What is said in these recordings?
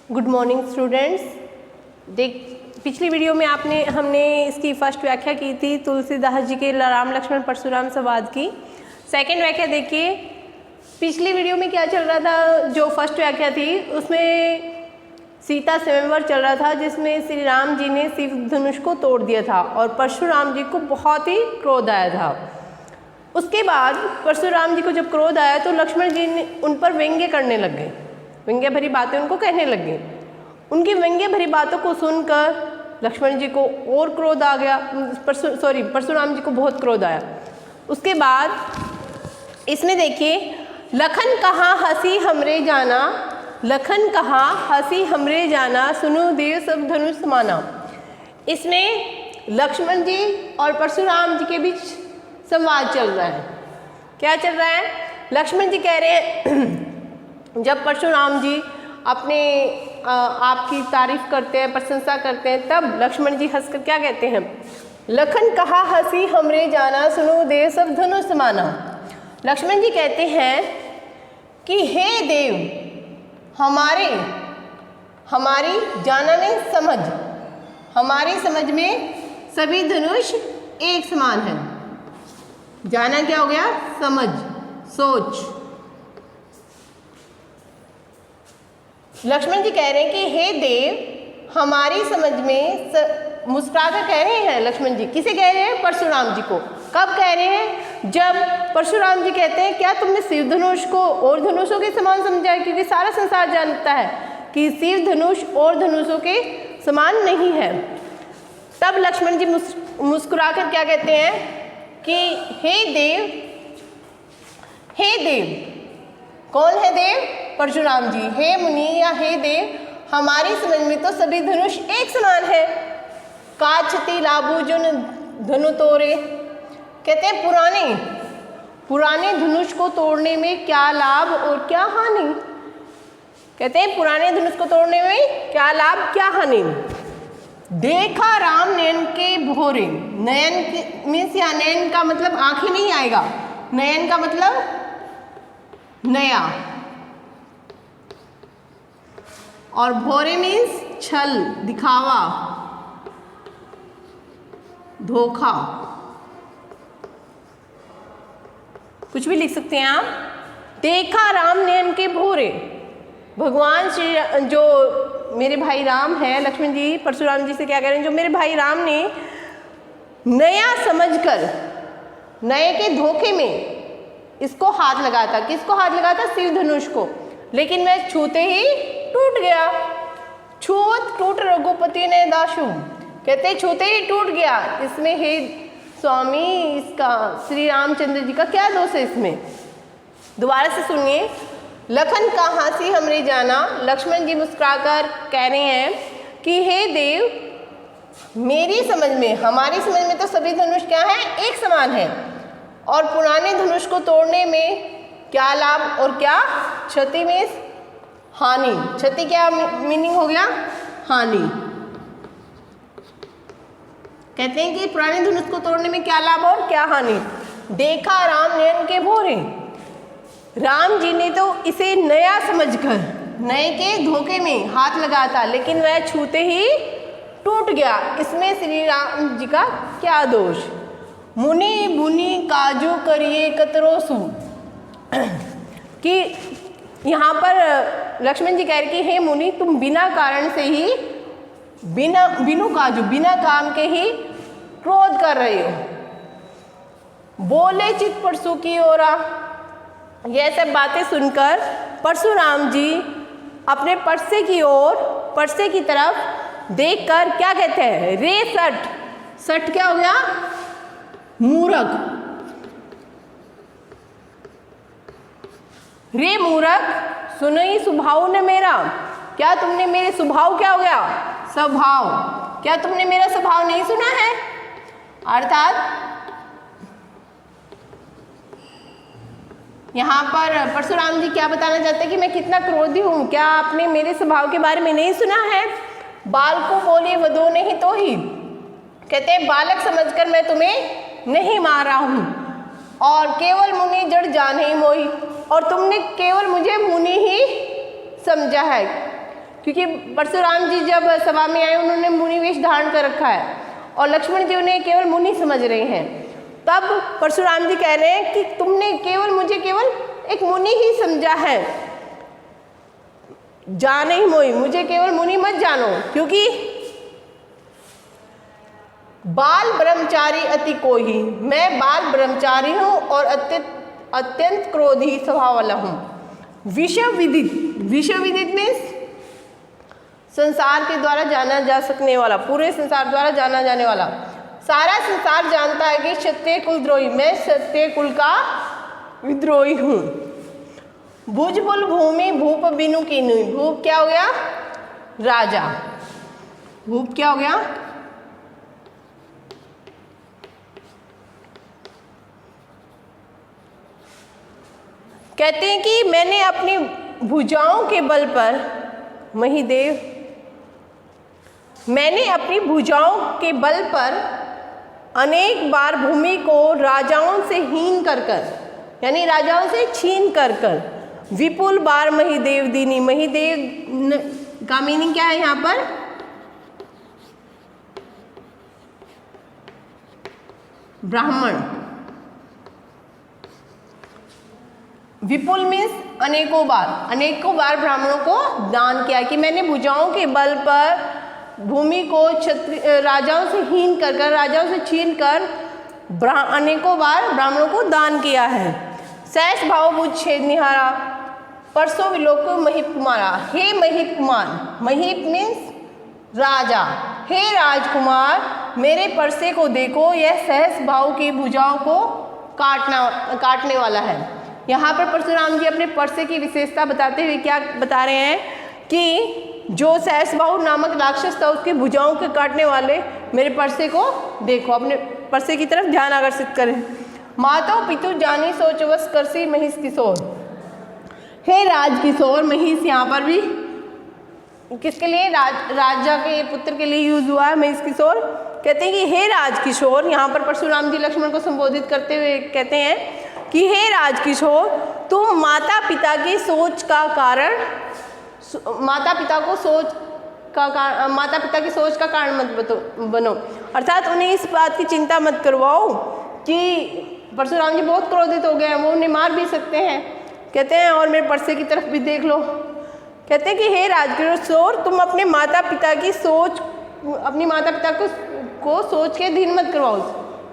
Good morning students. पिछली video में हमने इसकी फर्स्ट व्याख्या की थी तुलसीदास जी के राम लक्ष्मण परशुराम संवाद की। सेकंड व्याख्या देखिए, पिछली वीडियो में क्या चल रहा था, जो फर्स्ट व्याख्या थी उसमें सीता स्वयंवर चल रहा था, जिसमें श्री राम जी ने शिव धनुष को तोड़ दिया था और परशुराम जी को बहुत ही क्रोध आया था। उसके बाद परशुराम जी को जब क्रोध आया तो लक्ष्मण जी ने उन पर व्यंग्य करने लग गए, व्यंग्य भरी बातें उनको कहने लग गई। उनकी व्यंग्य भरी बातों को सुनकर लक्ष्मण जी को और क्रोध आ गया, परशुराम जी को बहुत क्रोध आया। उसके बाद इसमें देखिए, लखन कहाँ हंसी हमरे जाना, लखन कहाँ हंसी हमरे जाना, सुनो देव सब धनुष समाना। इसमें लक्ष्मण जी और परशुराम जी के बीच संवाद चल रहा है। क्या चल रहा है? लक्ष्मण जी कह रहे हैं, जब परशुराम जी अपने आपकी तारीफ करते हैं, प्रशंसा करते हैं, तब लक्ष्मण जी हंसकर क्या कहते हैं, लखन कहा हंसी हमरे जाना, सुनो देव सब धनुष समाना। लक्ष्मण जी कहते हैं कि हे देव, हमारी जाना में समझ, हमारी समझ में सभी धनुष एक समान है। जाना क्या हो गया? समझ, सोच। लक्ष्मण जी कह रहे हैं कि हे देव, हमारी समझ में मुस्कुराकर कह रहे हैं लक्ष्मण जी। किसे कह रहे हैं? परशुराम जी को। कब कह रहे हैं? जब परशुराम जी कहते हैं, क्या तुमने शिव धनुष को और धनुषों के समान समझा है? क्योंकि सारा संसार जानता है कि शिव धनुष और धनुषों के समान नहीं है। तब लक्ष्मण जी मुस्कुराकर क्या कहते हैं कि हे देव, कौन है देव? परशुराम जी। हे मुनि या हे देव, हमारी समझ में तो सभी धनुष एक समान है। काछती लाभू जो धनु तोड़े, कहते हैं पुराने धनुष को तोड़ने में क्या लाभ और क्या हानि। कहते हैं पुराने धनुष को तोड़ने में क्या लाभ क्या हानि। देखा राम नयन के भोरे, नयन मीन्स या नयन का मतलब आंखें नहीं आएगा, नयन का मतलब नया, और भोरे मीन्स छल, दिखावा, धोखा, कुछ भी लिख सकते हैं आप। देखा राम नयन के भोरे, भगवान श्री जो मेरे भाई राम है, लक्ष्मण जी परशुराम जी से क्या कह रहे हैं, जो मेरे भाई राम ने नया समझकर नए के धोखे में इसको हाथ लगाया था। किसको हाथ लगाया था? शिव धनुष को। लेकिन वह छूते ही टूट गया। छूत टूट रघुपति ने दाशु, कहते छूते ही टूट गया। इसमें हे स्वामी, इसका श्री रामचंद्र जी का क्या दोष है इसमें? दोबारा से सुनिए। लखन का हंसी हमरे जाना, लक्ष्मण जी मुस्कुराकर कह रहे हैं कि हे देव, मेरी समझ में, हमारी समझ में तो सभी धनुष क्या है? एक समान है। और पुराने धनुष को तोड़ने में क्या लाभ और क्या क्षति में हानि। क्षति क्या मीनिंग हो गया? हानि। कहते हैं कि पुराने धनुष को तोड़ने में क्या लाभ और क्या हानि। देखा राम नयन के भोरे, राम जी ने तो इसे नया समझकर नए के धोखे में हाथ लगाया था, लेकिन वह छूते ही टूट गया। इसमें श्री राम जी का क्या दोष। मुनि बुनि काजू करिए कतरोसु, कि यहाँ पर लक्ष्मण जी कह रहे कि हे मुनि, तुम बिना कारण से ही बिना काम के ही क्रोध कर रहे हो। बोले चित परसु की ओरा, यह सब बातें सुनकर परशुराम जी अपने परसे की ओर, परसे की तरफ देखकर क्या कहते हैं, रे सठ। सठ क्या हो गया? मूर्ख। रे मूर्ख, सुनई स्वभाव ने मेरा, क्या तुमने मेरे स्वभाव, क्या हो गया? स्वभाव, क्या तुमने मेरा स्वभाव नहीं सुना है? अर्थात यहाँ पर परशुराम जी क्या बताना चाहते हैं कि मैं कितना क्रोधी हूँ, क्या आपने मेरे स्वभाव के बारे में नहीं सुना है? बाल को बोले वधो नहीं तो ही, कहते हैं बालक समझकर मैं तुम्हें नहीं मार रहा हूँ, और केवल मुनि जड़ जान ही मोही, और तुमने केवल मुझे मुनि ही समझा है। क्योंकि परशुराम जी जब सभा में आए उन्होंने मुनि वेश धारण कर रखा है और लक्ष्मण जी उन्हें केवल मुनि समझ रहे हैं। तब परशुराम जी कह रहे हैं कि तुमने केवल मुझे केवल एक मुनि ही समझा है, जाने ही मोई, मुझे केवल मुनि मत जानो, क्योंकि बाल ब्रह्मचारी अति कोही, मैं बाल ब्रह्मचारी हूँ और अत्यंत क्रोधी स्वभाव वाला हूँ। विश्व विदित मीन्स संसार के द्वारा जाना जा सकने वाला, पूरे संसार द्वारा जाना जाने वाला। सारा संसार जानता है कि क्षत्रिय कुलद्रोही, मैं क्षत्रिय कुल का विद्रोही हूँ। भुजबुल भूमि भूप बिनु कीन्ही, भूप क्या हो गया? राजा। भूप क्या हो गया? कहते हैं कि मैंने अपनी भुजाओं के बल पर महिदेव, मैंने अपनी भुजाओं के बल पर अनेक बार भूमि को राजाओं से हीन कर कर, यानी राजाओं से छीन कर कर, विपुल बार महिदेव दीनी, महिदेव का मीनिंग क्या है यहाँ पर? ब्राह्मण। विपुल मीन्स अनेकों बार ब्राह्मणों को दान किया कि मैंने भुजाओं के बल पर भूमि को राजाओं से हीन कर कर, राजाओं से छीन कर अनेकों बार ब्राह्मणों को दान किया है। सहस भाव बुझ छेद निहारा, परसों विलोक महीप कुमारा, हे महीप कुमार, महीप मीन्स राजा, हे राजकुमार मेरे परसे को देखो, यह सहस भाव की भुजाओं को काटने वाला है। यहाँ पर परशुराम जी अपने परसे की विशेषता बताते हुए क्या बता रहे हैं कि जो सहस्बाहु नामक राक्षस था उसकी भुजाओं के काटने वाले मेरे परसे को देखो, अपने परसे की तरफ ध्यान आकर्षित करें। माता पितु जानी सोच वस करसी महिष किशोर, हे राज किशोर, महिष यहाँ पर भी किसके लिए? राजा के पुत्र के लिए यूज हुआ है महिष किशोर। कहते हैं कि हे राज किशोर, यहाँ पर परशुराम जी लक्ष्मण को संबोधित करते हुए कहते हैं कि हे राज किशोर, तुम माता पिता की सोच का कारण, माता पिता की सोच का कारण मत बनो, अर्थात उन्हें इस बात की चिंता मत करवाओ कि परशुराम जी बहुत क्रोधित हो गए हैं, वो उन्हें मार भी सकते हैं। कहते हैं और मेरे परसे की तरफ भी देख लो। कहते हैं कि हे राजकिशोर, तुम अपने माता पिता की सोच, अपनी माता पिता को सोच के धीन मत करवाओ,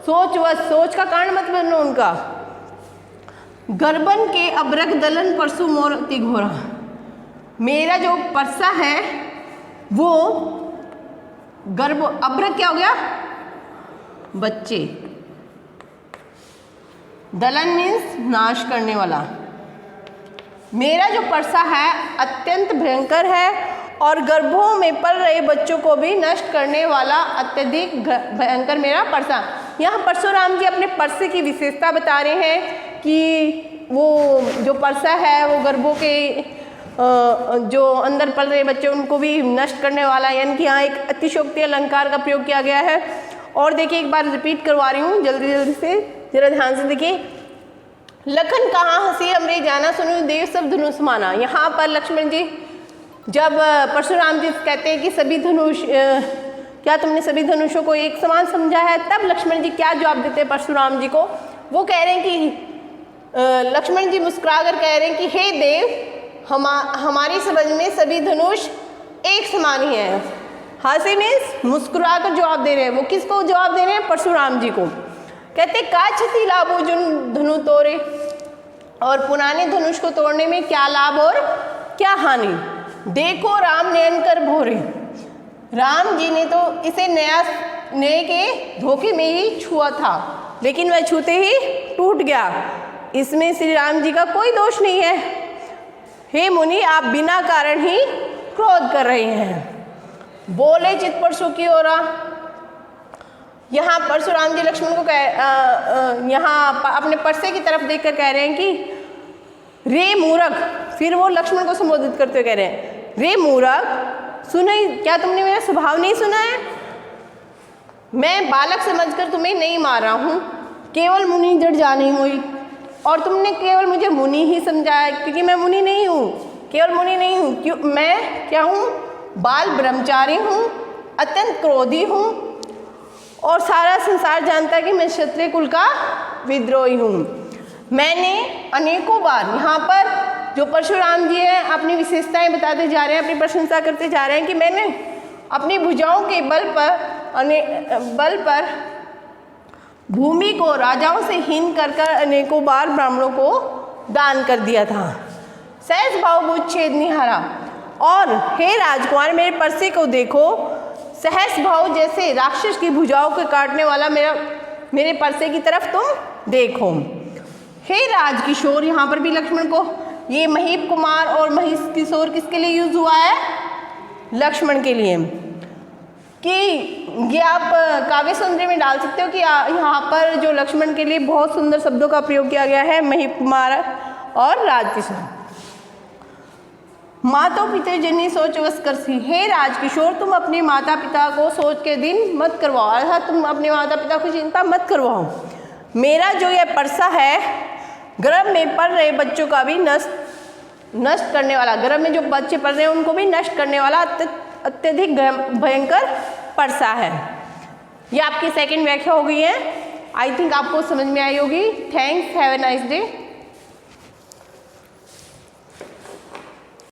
सोच का कारण मत बनो उनका। गर्बन के अब्रक दलन परसु मोर अति घोरा, मेरा जो परसा है वो गर्भ, अब्रक क्या हो गया? बच्चे, दलन मीन्स नाश करने वाला। मेरा जो परसा है अत्यंत भयंकर है और गर्भों में पल रहे बच्चों को भी नष्ट करने वाला अत्यधिक भयंकर मेरा परसा। यहाँ परशुराम जी अपने परसे की विशेषता बता रहे हैं कि वो जो परसा है वो गर्भों के जो अंदर पल रहे बच्चे उनको भी नष्ट करने वाला है, यानी कि यहाँ एक अतिशोक्ति अलंकार का प्रयोग किया गया है। और देखिए एक बार रिपीट करवा रही हूँ जल्दी से, जरा ध्यान से देखिए। लखन कहाँ हंसी हमरे जाना, सुनो देव सब धनुष माना। यहाँ पर लक्ष्मण जी जब परशुराम जी कहते हैं कि सभी धनुष, क्या तुमने सभी धनुषों को एक समान समझा है, तब लक्ष्मण जी क्या जवाब देते हैं परशुराम जी को? वो कह रहे हैं कि लक्ष्मण जी मुस्कुरा कर कह रहे हैं कि हे देव, हमारी समझ में सभी धनुष एक समान ही है। हंसी मीन्स मुस्कुरा कर जवाब दे रहे हैं। वो किसको जवाब दे रहे हैं? परशुराम जी को। कहते का क्षति लाभो जुन धनु तोड़े, और पुराने धनुष को तोड़ने में क्या लाभ और क्या हानि। देखो राम नयन कर भोरे, राम जी ने तो इसे नए के धोखे में ही छुआ था, लेकिन वह छूते ही टूट गया। इसमें श्री राम जी का कोई दोष नहीं है। हे मुनि, आप बिना कारण ही क्रोध कर रहे हैं। बोले चित पर सुखी हो रहा। यहाँ परशुराम जी लक्ष्मण को यहाँ अपने परसे की तरफ देखकर कह रहे हैं कि रे मूर्ख, फिर वो लक्ष्मण को संबोधित करते हुए कह रहे हैं रे मूर्ख, सुने, क्या तुमने मेरा स्वभाव नहीं सुना है? मैं बालक समझकर तुम्हें नहीं मार रहा हूँ, केवल मुनि जड़ जानी हुई, और तुमने केवल मुझे मुनि ही समझा है, क्योंकि मैं मुनि नहीं हूँ। केवल मुनि नहीं हूँ, क्यों मैं क्या हूँ, बाल ब्रह्मचारी हूँ, अत्यंत क्रोधी हूँ और सारा संसार जानता है कि मैं क्षत्रिय कुल का विद्रोही हूँ। मैंने अनेकों बार, यहाँ पर जो परशुराम जी हैं अपनी विशेषताएं बताते जा रहे हैं, अपनी प्रशंसा करते जा रहे हैं कि मैंने अपनी भुजाओं के बल पर भूमि को राजाओं से हीन कर अनेकों बार ब्राह्मणों को दान कर दिया था। सहज भाव बुझ छेद निहारा, और हे राजकुमार मेरे परसे को देखो, सहज भाव जैसे राक्षस की भुजाओं को काटने वाला मेरे परसे की तरफ तुम देखो। हे राजकिशोर, यहाँ पर भी लक्ष्मण को, ये महीप कुमार और महिष किशोर किसके लिए यूज हुआ है, लक्ष्मण के लिए। कि ये आप काव्य सुंदरी में डाल सकते हो कि यहाँ पर जो लक्ष्मण के लिए बहुत सुंदर शब्दों का प्रयोग किया गया है, महीप कुमार और राजकिशोर। माता पिता जनी सोच वस करसी, हे राजकिशोर तुम अपने माता पिता को सोच के दिन मत करवाओ, अर्थात तुम अपने माता पिता को चिंता मत करवाओ। मेरा जो यह परसा है गर्भ में पढ़ रहे बच्चों का भी नष्ट करने वाला, गर्भ में जो बच्चे पढ़ रहे हैं उनको भी नष्ट करने वाला अत्यधिक भयंकर परसा है। ये आपकी सेकंड व्याख्या हो गई है। आई थिंक आपको समझ में आई होगी। Thanks, have a nice day.